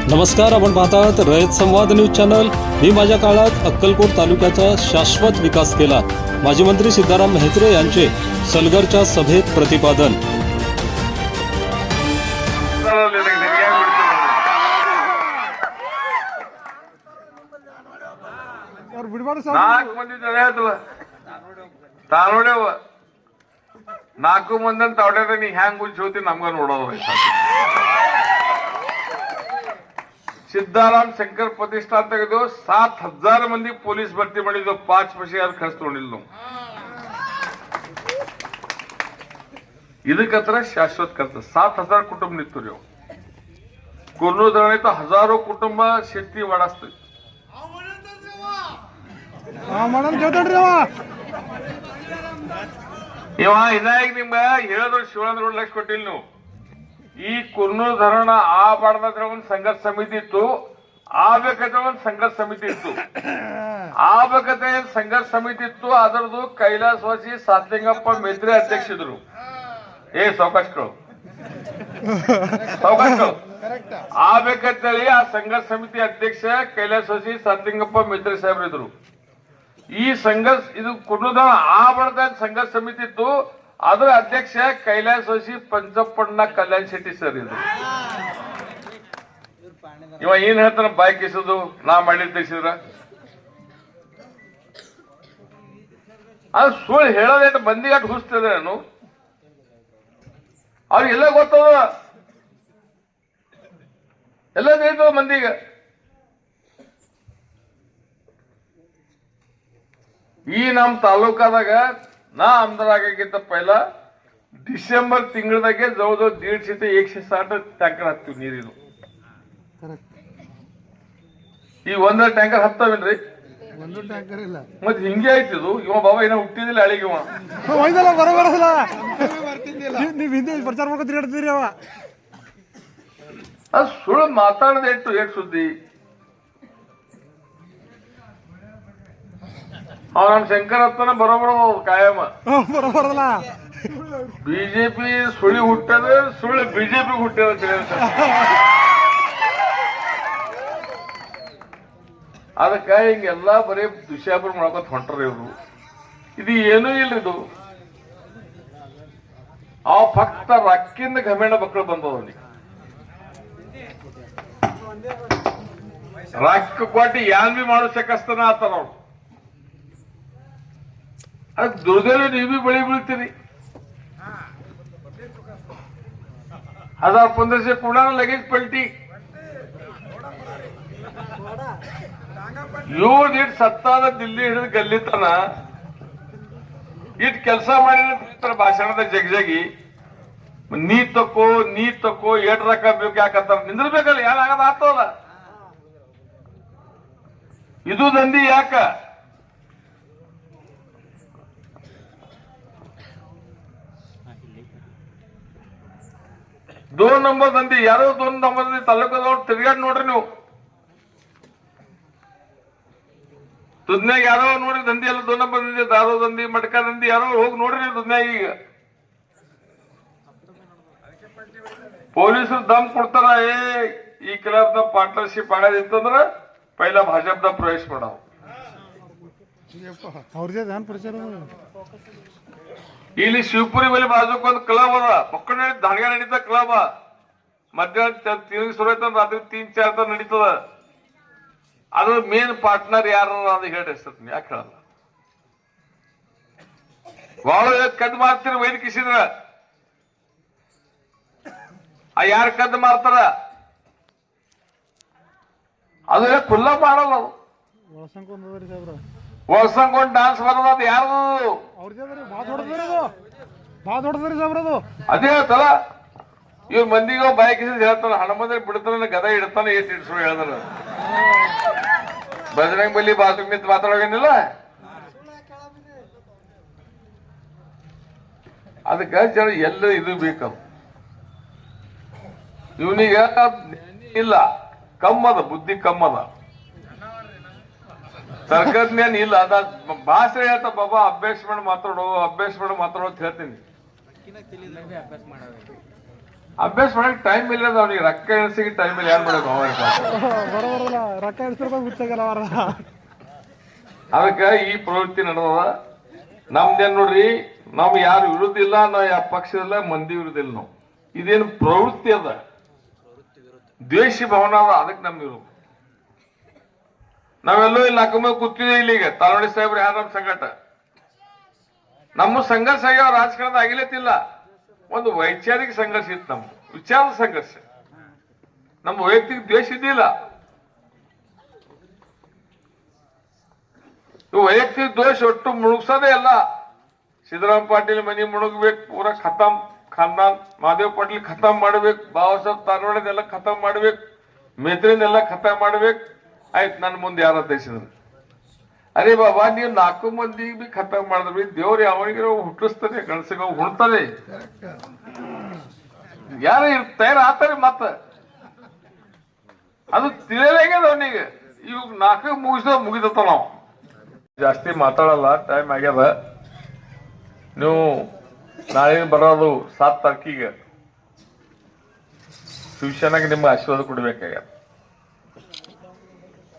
नमस्कार, आपण पाहतात रयत संवाद न्यूज चॅनल. मी माझ्या काळात अक्कलकोट तालुक्याचा शाश्वत विकास केला. माजी मंत्री सिद्धाराम म्हेत्रे यांचे सलगरच्या सभेत प्रतिपादन. ನಾಲ್ಕು ಮಂದಿ ತಾವಡ್ಯಾರ ನೀ ಹ್ಯಾಂಗ್ ಉಳಿಸೋತಿ ನಮ್ಗ ನೋಡೋದು. ಸಿದ್ದಾರಾಮ್ ಶಂಕರ್ ಪ್ರತಿಷ್ಠಾನ ತೆಗೆದು 7,000 ಮಂದಿ ಪೊಲೀಸ್ ಭರ್ತಿ ಮಾಡಿದ್ದು. 5 ಪೈಸೆ ಯಾರು ಖರ್ಚು ತೊಗೊಂಡಿಲ್ಲ ನಾವು. ಇದಕ್ಕತ್ರ ಶಾಶ್ವತ ಖರ್ಚು 7,000 कुटुंब निघतो रे. कोरोना धरणे तर हजारो कुटुंब शेती वाढासते. ಇವ ಇನ್ನಾಗ ನಿಮ್ಗ ಹೇಳಿದ್ರು ಶಿವಾನಂದ ಲಕ್ಷ ಕೊಟ್ಟಿಲ್ಲ ನೀವು. ಈ ಕುರ್ನೂರ್ ಧರಣ ಆಗಬಾರ್ದಾದ್ರೆ ಒಂದು ಸಂಘರ್ಷ ಸಮಿತಿ ಇತ್ತು, ಆಗ್ಬೇಕಾದ್ರೆ ಒಂದು ಸಂಘರ್ಷ ಸಮಿತಿ ಇತ್ತು. ಆಗ್ಬೇಕಾದ್ರೆ ಸಂಘರ್ಷ ಸಮಿತಿ ಇತ್ತು. ಅದರದು ಕೈಲಾಸವಾಸಿ ಸಾತ್ಲಿಂಗಪ್ಪ ಮೆತ್ರೆ ಅಧ್ಯಕ್ಷರು. ಸಾವಕಾಶಗಳು ಆಗ್ಬೇಕಂತೇಳಿ ಆ ಸಂಘರ್ಷ ಸಮಿತಿ ಅಧ್ಯಕ್ಷ ಕೈಲಾಸವಾಸಿ ಸಾತ್ಲಿಂಗಪ್ಪ ಮೆತ್ರೆ ಸಾಹೇಬ್ರಿದ್ರು. ಈ ಸಂಘರ್ಷ ಇದು ಕುರ್ನೂರ್ ಧರಣ ಆಗಬಾರ್ದ ಸಂಘರ್ಷ ಸಮಿತಿ ಇತ್ತು. ಅದರ ಅಧ್ಯಕ್ಷ ಕೈಲಾಸವಾಸಿ ಪಂಚಪ್ಪಣ್ಣ ಕಲ್ಯಾಣ್ ಶೆಟ್ಟಿ ಸರ್ ಇದ್ರು. ಇವ ಏನ್ ಹೇಳ್ತಾನ ಬಾಯ್ ಕಿಸೋದು ನಾ ಮಾಡಿ ತೆಗಿಸಿದ್ರ ಅದು ಸುಳ್ಳು ಹೇಳೋದೇಟ ಮಂದಿಗೆ ಅಟ್ ಹುಸ್ತದೆ. ನಾನು ಅವ್ರಿಗೆಲ್ಲ ಗೊತ್ತದ, ಎಲ್ಲ ತಿಳಿತದ ಮಂದಿಗೆ. ಈ ನಮ್ಮ ತಾಲೂಕಾದಾಗ ನಾ ಆಮದಾರ್ ಆಗಕ್ಕಿಂತ ಪೈಲ ಡಿಸೆಂಬರ್ ತಿಂಗಳದಾಗೆ ಜವಳ 150 ಟ್ಯಾಂಕರ್ ಹಾಕ್ತಿವಿ ನೀರಿನ. ಈ ಒಂದರ ಟ್ಯಾಂಕರ್ ಹತ್ತಾವೇನ್ರಿ? ಮತ್ ಹಿಂಗೆ ಆಯ್ತಿದು. ಇವ ಬಾಬಾ ಏನೋ ಹುಟ್ಟಿದಿಲ್ಲ ಅಳಿಗೆ. ಅದು ಸುಳ್ಳು ಮಾತಾಡದೆ ಎಷ್ಟು ಸುದ್ದಿ. ಅವ ನಮ್ ಶಂಕರಪ್ಪನ ಬರೋಬರ ಕಾಯಮ ಬರೋಬರಲ್ಲ. ಬಿಜೆಪಿ ಸುಳಿ ಹುಟ್ಟದ ಸುಳ್ಳು ಬಿಜೆಪಿ ಹುಟ್ಟದ. ಅದಕ್ಕ ಹಿಂಗೆಲ್ಲಾ ಬರೀ ದುಶ್ಯಾಪುರ ಮಾಡ್ಕೊತ ಹೊಂಟ್ರ ಇವ್ರು. ಇದು ಏನೂ ಇಲ್ರಿ. ಇದು ಆ ಫಕ್ತ ರಕ್ಕಿಂದ ಘಮೇಣ ಮಕ್ಕಳು ಬಂದವನಿಗೆ ರೊಕ್ಕ ಕೊಟ್ಟು ಯಾನ್ ಬಿ ಮಾಡೋ ಶಕಸ್ತನ ಆತಾರ ಅವ್ರು. ಅದ್ ದುರ್ಗಲ್ಲಿ ನೀವು ಬಿ ಬಳಿ ಬೀಳ್ತೀರಿ. 1000-1500 ಕೂಡ लगेच पलटी. 7 ಸತ್ತಾದ ದಿಲ್ಲಿ ಹಿಡಿದು ಗಲ್ಲಿ ತನ ಇಟ್ ಕೆಲಸ ಮಾಡಿದ ಭಾಷಣದ ಜಗ್ಜಗಿ ನೀ ತಕೋ ಏಟ್ ರೊಕ್ಕ ಬೇಕು ಯಾಕಂತ ನಿಂದಿರ್ಬೇಕಲ್ಲ. ಯಾರಾಗದ ಆತವಲ್ಲ. ಇದು ದಂಧಿ ಯಾಕ? दोन नंबर ದಂಧಿ. ಯಾರೋ 2 ನಂಬರ್ ತಾಲೂಕದವ್ರು ತಿರ್ಗಾಡ್ ನೋಡ್ರಿ ನೀವು. ದುನ್ಯಾಗ ಯಾರೋ ನೋಡ್ರಿ ದಂಧಿ ಎಲ್ಲ 2 ನಂಬರ್ ದಂಧಿ, ದಾರೋ ದಂಧಿ, ಮಟ್ಕ ದಂಧಿ ಯಾರೋ ಹೋಗಿ ನೋಡ್ರಿ ನೀವು ದುನ್ಯಾಗ. ಈಗ ಪೊಲೀಸರು ದಮ್ ಕೊಡ್ತಾರ. ಈ ಕ್ಲಬ್ದ ಪಾರ್ಟ್ನರ್ಶಿಪ್ ಆಗೋದಿತ್ತಂದ್ರ ಪೈಲ ಭಾಜಪದ ಪ್ರವೇಶ ಮಾಡಾವ. ಇಲ್ಲಿ ಶಿವಪುರಿ ಬಳಿ ಬಾಜುಕ್ ಕ್ಲಬ್ ಅದ. ಪಕ್ಕಣ ದಾಂಡ್ಗ ನಡೀತ ಕ್ಲಬ್. ಮಧ್ಯಾಹ್ನ ತಿರುಗಿ ಶುರು ಆಯ್ತ ರಾತ್ರಿ 3-4 ತನ ನಡೀತದ. ಅದ್ರ ಮೇನ್ ಪಾರ್ಟ್ನರ್ ಯಾರು ಅದು ಹೇಳಿ ಹೆಸರು ಯಾಕೆ ಹೇಳಲ್ಲ? ಬಾಳ ಕದ್ ಮಾರ್ತೀರಿ ವೈದ್ಯಕಿಸಿದ್ರ ಆ ಯಾರು ಕದ್ ಮಾರ್ತಾರ ಅದು ಖುಲ್ಲ ಮಾಡಲ್ಲ. ಅದು ಒಳಸಂಗೊಂಡ್ ಡಾನ್ಸ್ ಬರೋದು ಅದು ಯಾರು? ಅದೇ ಹೇಳ್ತಲ್ಲ. ಇವ್ರ ಮಂದಿಗೆ ಬಾಯ್ಕಿಸಿ ಹೇಳ್ತಾನ ಹಣಮಂದಿ ಬಿಡ್ತಾನ ಗದ ಇಡ್ತಾನೆ ಏಟ್ ಇಡ್ಸು ಹೇಳಿದ್ರ ಬಜರಂಗ್ ಬಲಿ ಬಾಜು ನಿಂತು ಮಾತಾಡೋಗೇನಿಲ್ಲ. ಅದಕ್ಕೆ ಜನ ಎಲ್ಲ ಇದು ಬೇಕದು. ಇವನಿಗೆ ಇಲ್ಲ, ಕಮ್ಮದ ಬುದ್ಧಿ ಕಮ್ಮದ, ತರ್ಕಜ್ಞಾನ ಇಲ್ಲ. ಅದ ಭಾಷೆ ಹೇಳ್ತಾ ಬಾಬಾ ಅಭ್ಯಾಸ ಮಾಡಿ ಮಾತಾಡೋ ಅಂತ ಹೇಳ್ತೀನಿ. ಅಭ್ಯಾಸ ಮಾಡಕ್ ಟೈಮ್ ಇಲ್ಲ ಅವ್ನಿಗೆ, ರೊಕ್ಕ ಎಣಿಸಿಗೆ ಟೈಮ್ ಇಲ್ಲ. ಏನ್ ಮಾಡೋದು ಅದಕ್ಕೆ ಈ ಪ್ರವೃತ್ತಿ ನಡೆದದ. ನಮ್ದೇನ್ ನೋಡ್ರಿ, ನಾವ್ ಯಾರು ವಿರುದ್ಧ ಇಲ್ಲ, ನಾವ್ ಯಾವ ಪಕ್ಷದಲ್ಲ, ಮಂದಿ ವಿರುದ್ಧ ಇಲ್ಲ. ನಾವು ಇದೇನು ಪ್ರವೃತ್ತಿ ಅದ, ದ್ವೇಷಿ ಭಾವನೆ ಅದ, ಅದಕ್ಕೆ ನಮ್ ವಿರುದ್ಧ. ನಾವೆಲ್ಲೋ ಇಲ್ಲಿ ಹಾಕೊಂಬ ಕೂತಿದ್ವಿ. ಇಲ್ಲಿಗೆ ತಾಲೋಡಿ ಸಾಹೇಬ್ರು ಯಾರು ನಮ್ ಸಂಘಟ, ನಮ್ಮ ಸಂಘರ್ಷ ಆಗ್ಯಾವ. ರಾಜಕಾರಣದ ಆಗಿಲತ್ತಿಲ್ಲ, ಒಂದು ವೈಚಾರಿಕ ಸಂಘರ್ಷ ಇತ್ತು, ನಮ್ಮ ವಿಚಾರದ ಸಂಘರ್ಷ, ನಮ್ಮ ವೈಯಕ್ತಿಕ ದ್ವೇಷ ಇದ್ದಿಲ್ಲ. ವೈಯಕ್ತಿಕ ದ್ವೇಷ ಒಟ್ಟು ಮುಳುಗ್ಸೋದೇ ಅಲ್ಲ. ಸಿದ್ದರಾಮ ಪಾಟೀಲ್ ಮನಿ ಮುಳುಗ್ಬೇಕು, ಪೂರ ಖತಮ್. ಖಾನ್ದಾನ್ ಮಹಾದೇವ್ ಪಾಟೀಲ್ ಖತಮ್ ಮಾಡ್ಬೇಕು, ಬಾಬಾ ಸಾಹೇಬ್ ತಾರವಾಡದೆಲ್ಲ ಖತಮ್ ಮಾಡ್ಬೇಕು, ಮೇತ್ರಿನೆಲ್ಲ ಖತಮ್ ಮಾಡ್ಬೇಕು. ಆಯ್ತು, ನನ್ನ ಮುಂದೆ ಯಾರ ದೇಶದ ಅರೆ ಬಾಬಾ, ನೀವು 4 ಮಂದಿ ಬಿ ಖತಮ್ ಮಾಡಿದ್ರಿ, ದೇವ್ರು ಯಾವನಿಗೆ ಹುಟ್ಟಿಸ್ತಾನೆ, ಗಣಸಿಗೆ ಹುಡ್ತಾನೆ, ಯಾರ ತಯಾರ ಆತಾರೆ. ಮತ್ತ ಅದು ತಿಳಿಯಲಾಗ್ಯದ ಅವನಿಗೆ. ಇವಾಗ 4 ಮುಗಿದತ್ತ. ನಾವು ಜಾಸ್ತಿ ಮಾತಾಡಲ್ಲ, ಟೈಮ್ ಆಗ್ಯದ. ನೀವು ನಾಳೆ ಬರೋದು 7 ತಾರೀಕಿಗೆ ಶಿವಸೇನೆಗೆ ನಿಮ್ಮ ಆಶೀರ್ವಾದ ಕೊಡ್ಬೇಕಾಗ್ಯದ.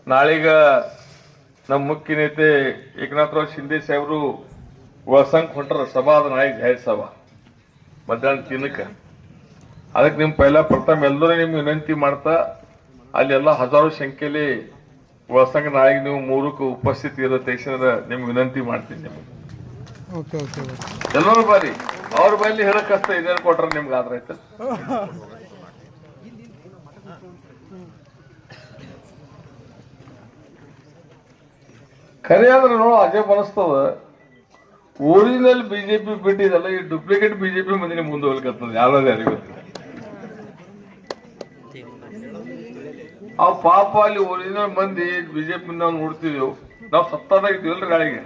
ನಾಳೀಗ ನಮ್ಮ ಮುಖ್ಯ ನೇತೆ ಏಕನಾಥರಾವ್ ಶಿಂದೆ ಸಾಹೇಬರು ಒಳಸಂಗ್ ಹೊಂಟ್ರ ಸಭಾ ಅದ, ನಾಳೆ ಜಾಹಿರ್ ಸಭಾ ಮಧ್ಯಾಹ್ನ 3ಕ್ಕೆ. ಅದಕ್ಕೆ ನಿಮ್ ಪೈಲ ಪ್ರಥಮ ಎಲ್ಲರೂ ನಿಮ್ಗೆ ವಿನಂತಿ ಮಾಡ್ತಾ, ಅಲ್ಲೆಲ್ಲ ಹಜಾರು ಸಂಖ್ಯೆಯಲ್ಲಿ ಒಳಸಂಗ ನಾಳೆಗೆ ನೀವು 3ಕ್ಕೆ ಉಪಸ್ಥಿತಿ ಇರೋ ತಕ್ಷಣ ನಿಮ್ಗೆ ವಿನಂತಿ ಮಾಡ್ತೀನಿ. ನಿಮ್ಗೆ ಎಲ್ಲರೂ ಬಾರಿ, ಅವ್ರ ಬೈಲಿ ಹೇಳಕ್ ಕಷ್ಟ ಇದೇನು ಕೊಟ್ರ ನಿಮ್ಗೆ ಆದ್ರ ಆಯ್ತು. ಖರೆ ಆದ್ರೆ ನೋಡು, ಅಜಬ್ ಅನಿಸ್ತದ. ಒರಿಜಿನಲ್ ಬಿಜೆಪಿ ಬಿಟ್ಟಿದಲ್ಲ, ಈ ಡೂಪ್ಲಿಕೇಟ್ ಬಿಜೆಪಿ ಮಂದಿನ ಮುಂದೆ ಹೋಗ್ಲಿಕ್ಕತ್ತದ. ಯಾರಿಗೆ ಗೊತ್ತಿಲ್ಲ. ಅವ್ ಪಾಪ ಅಲ್ಲಿ ಒರಿಜಿನಲ್ ಮಂದಿ ಬಿಜೆಪಿ ನಾವು ನೋಡ್ತಿದ್ದೇವು. ನಾವು ಸತ್ತಾದಾಗ ಇದ್ದೀವಲ್ರಿ ಗಾಳಿಗೆ.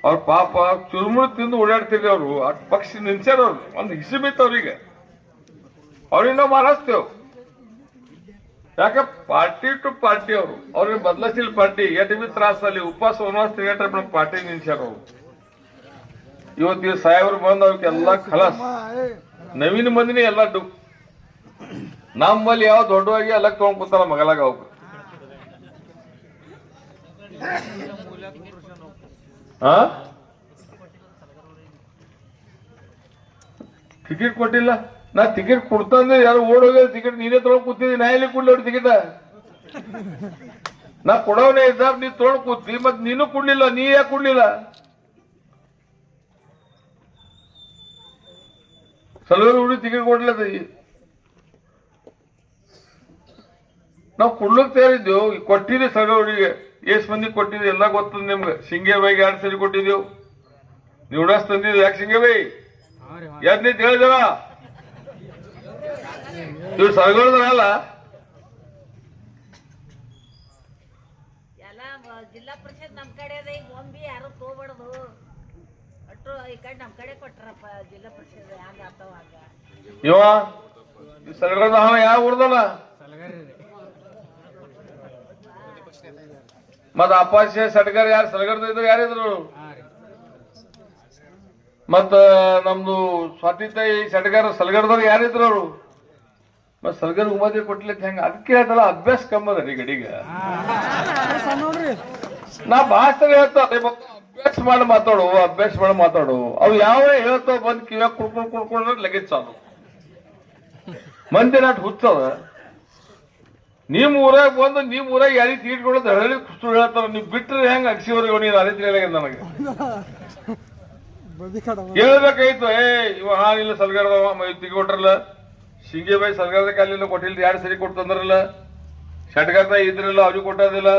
ಅವ್ರ ಪಾಪ ಚುರುಮುರು ತಿಂದು ಓಡಾಡ್ತಿದ್ವಿ. ಅವ್ರು ಪಕ್ಷ ನಿಲ್ಸ್ಯಾರ, ಅವ್ರು ಒಂದು ಹಿಸಿಬಿತ್ತು ಅವ್ರಿಗೆ. ಅವ್ರಿಗೆ ನಾವು ಮಾರಾಸ್ತೇವ್. ಯಾಕೆ ಪಾರ್ಟಿ ಟು ಪಾರ್ಟಿ ಅವ್ರಿಗೆ ಬದಲಾಯಿಸಿಲ್ಲ. ಪಾರ್ಟಿ ಎಟ್ ಬಿ ತ್ರಾಸಲ್ಲಿ ಉಪವಾಸ ವನವಾಸ ತಿರುಗಾಟ ಪಾರ್ಟಿ ನಿಲ್ಸ್ಯಾರ ಅವ್ರು. ಇವತ್ತು ಸಾಹೇಬ್ರು ಬಂದು ಅವ್ರಿಗೆಲ್ಲ ಖಲಾಸ್, ನವೀನ ಮಂದಿನೇ ಎಲ್ಲ ನಮ್ಮಲ್ಲಿ ಯಾವ ದೊಡ್ಡವಾಗಿ ಎಲ್ಲ ತಗೊಂಡ್ ಕೂತಾರ ಮಗಲಾಗ. ಅವ್ರು ಟಿಕೆಟ್ ಕೊಟ್ಟಿಲ್ಲ. ನಾ ಟಿಕೆಟ್ ಕೊಡ್ತಂದ್ರೆ ಯಾರು ಓಡೋಗ ಟಿಕೆಟ್ ನೀನೇ ತೊಗೊಂಡ್ ಕೂತಿದ್ದಿ. ನಾ ಎಲ್ಲಿ ಕೊಡ್ಲಿ ಅವ್ರ ಟಿಕೆಟ್? ನಾ ಕೊಡೋನೇ ಇದ್ದ, ನೀ ತೊಗೊಂಡ್ ಕೂತಿ, ಮತ್ ನೀನು ಕೊಡ್ಲಿಲ್ಲ. ನೀ ಯಾಕೆ ಕೊಡ್ಲಿಲ್ಲ? ಸಲುವಾಗಿ ಹುಡುಗಿ ಟಿಕೆಟ್ ಕೊಡ್ಲದ. ನಾವು ಕೊಡ್ಲಿಕ್ಕೆ ತಯಾರಿದ್ದೇವು. ಕೊಟ್ಟಿದ್ದೆ ಸಲುವರಿಗೆ ಎಷ್ಟ್ ಮಂದಿ ಕೊಟ್ಟಿದ್ವಿ ಎಲ್ಲ ಗೊತ್ತದ ನಿಮ್ಗೆ. ಶಿಂಗೇಬಾಯಿಗೆ 2 ಸರಿ ಕೊಟ್ಟಿದ್ದೇವು. ನೀವು ಉಡಾಸ್ ತಂದಿದ್ವಿ. ಯಾಕೆ ಶಿಂಗೇಬಾಯಿ ಯಾದ್ನಿ ಹೇಳಿದವ? ಇವ್ರು ಸರಗಳ್ದಲ್ಲ. ಜಿಲ್ಲಾ ಪರಿಷತ್ ನಮ್ ಕಡೆ ಅದ. ಈಗ ಒಮ್ಮೆ ಯಾರು ತಗೋಬಾರ್ದು, ಅಟ್ಟು ಈ ಕಡೆ ನಮ್ ಕಡೆ ಕೊಟ್ರಪ್ಪ ಜಿಲ್ಲಾ ಪರಿಷತ್. ಹಂಗ ಆತಾವ ಹಂಗ. ಇವ ಸರಗಳ್ದ ಯಾವ ಊರ್ದಲ್ಲ? ಮತ್ ಅಪಾಶೆ ಸಡ್ಗರ್ ಯಾರು ಸಲಗರ್ದ ಇದ್ರು? ಯಾರಿದ್ರು? ಮತ್ತ ನಮ್ದು ಸ್ವಾತಿತಾಯಿ ಸಡ್ಗರ್ ಸಲಗರ್ದವ್ರು ಯಾರಿದ್ರು? ಅವರು ಮತ್ ಸಲಗರ್ ಉಮಾದಿ ಕೊಟ್ಲಿಕ್ಕೆ ಹೆಂಗ? ಅದಕ್ಕೆ ಹೇಳ್ತಲ್ಲ, ಅಭ್ಯಾಸ ಕಮ್ಮದ ರೀ ಗಡಿಗ. ನಾ ಭಾಷೆ ಹೇಳ್ತಾ ಅಭ್ಯಾಸ ಮಾಡಿ ಮಾತಾಡು. ಅವು ಯಾವ ಹೇಳ್ತಾವ ಬಂದ್ ಕಿವ್ಯಾಗ ಕುಡ್ಕೊಂಡ್ರೆ ಲಗೇಜ್ ಚಾಲು. ಮಂದಿ ನಾಟ್ ಹುಚ್ಚದ. ನಿಮ್ ಊರಾಗ ಬಂದು ನಿಮ್ ಊರಾಗ ಯಾರಿಗೆ ತೀಟ್ ಕೊಡೋದು ಹೇಳಿ ಸುಳ್ಳು ಹೇಳ್ತಾರ. ನೀವು ಬಿಟ್ರೆ ಹೆಂಗ ಅಕ್ಷಿವರೆಗೆ ನೀನು ಅದೇ ತಿಳಿಯಾಗ ನನಗೆ ಹೇಳ್ಬೇಕಾಯ್ತು. ಇವ ಹಾನಿಲ್ಲ ಸಲ್ಗಾರ್ದವ ತಿಗಿ ಕೊಟ್ರಲ್ಲ. ಶಿಂಗೇಬಾಯಿ ಸಲ್ಗಾರ್ದ ಕಾಲಿಲ್ಲ ಕೊಟ್ಟಿಲ್ಲ. 2 ಸರಿ ಕೊಡ್ತಂದ್ರಲ್ಲ. ಷಟ್ಗಾರ್ದ ಇದ್ರಲ್ಲ, ಅವ್ರಿಗೆ ಕೊಟ್ಟೋದಿಲ್ಲ.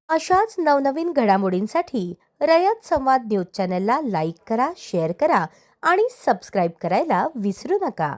अशाच नवनवीन घडामोडींसाठी रयत संवाद न्यूज चॅनलला लाईक करा, शेअर करा आणि सबस्क्राईब करायला विसरू नका.